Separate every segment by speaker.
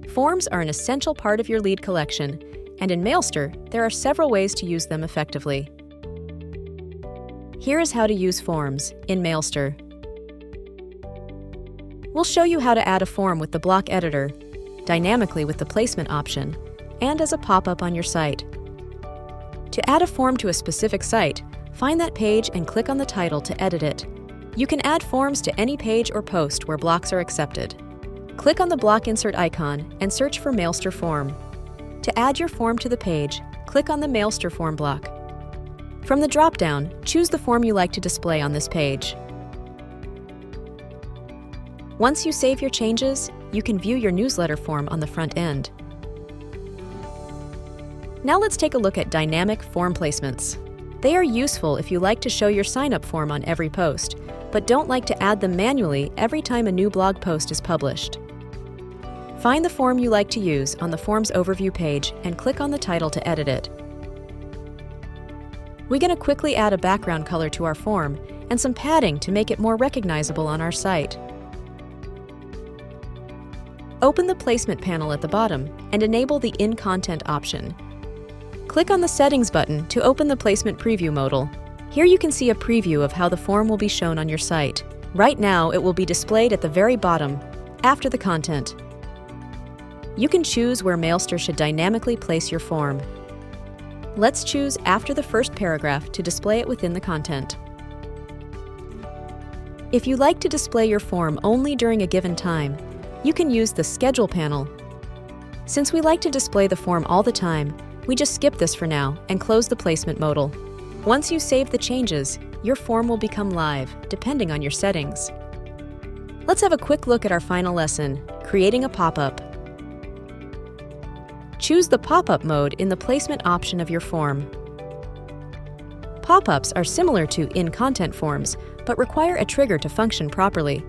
Speaker 1: Forms are an essential part of your lead collection, and in Mailster, there are several ways to use them effectively. Here is how to use forms in Mailster. We'll show you how to add a form with the block editor, dynamically with the placement option, and as a pop-up on your site. To add a form to a specific site, find that page and click on the title to edit it. You can add forms to any page or post where blocks are accepted. Click on the block insert icon and search for Mailster form. To add your form to the page, click on the Mailster form block. From the drop-down, choose the form you like to display on this page. Once you save your changes, you can view your newsletter form on the front end. Now let's take a look at dynamic form placements. They are useful if you like to show your sign-up form on every post, but don't like to add them manually every time a new blog post is published. Find the form you like to use on the Forms Overview page and click on the title to edit it. We're going to quickly add a background color to our form and some padding to make it more recognizable on our site. Open the placement panel at the bottom and enable the In Content option. Click on the Settings button to open the Placement Preview modal. Here you can see a preview of how the form will be shown on your site. Right now, it will be displayed at the very bottom, after the content. You can choose where Mailster should dynamically place your form. Let's choose after the first paragraph to display it within the content. If you like to display your form only during a given time, you can use the Schedule panel. Since we like to display the form all the time, we just skip this for now and close the placement modal. Once you save the changes, your form will become live, depending on your settings. Let's have a quick look at our final lesson, creating a pop-up. Choose the pop-up mode in the placement option of your form. Pop-ups are similar to in-content forms, but require a trigger to function properly.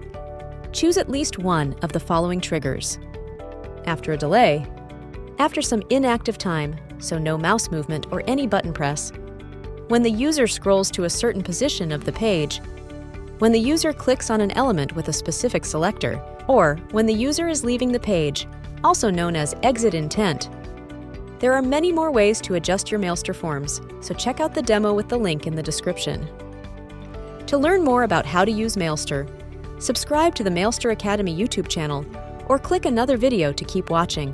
Speaker 1: Choose at least one of the following triggers. After a delay, after some inactive time, so no mouse movement or any button press, when the user scrolls to a certain position of the page, when the user clicks on an element with a specific selector, or when the user is leaving the page, also known as exit intent. There are many more ways to adjust your Mailster forms, so check out the demo with the link in the description. To learn more about how to use Mailster, subscribe to the Mailster Academy YouTube channel or click another video to keep watching.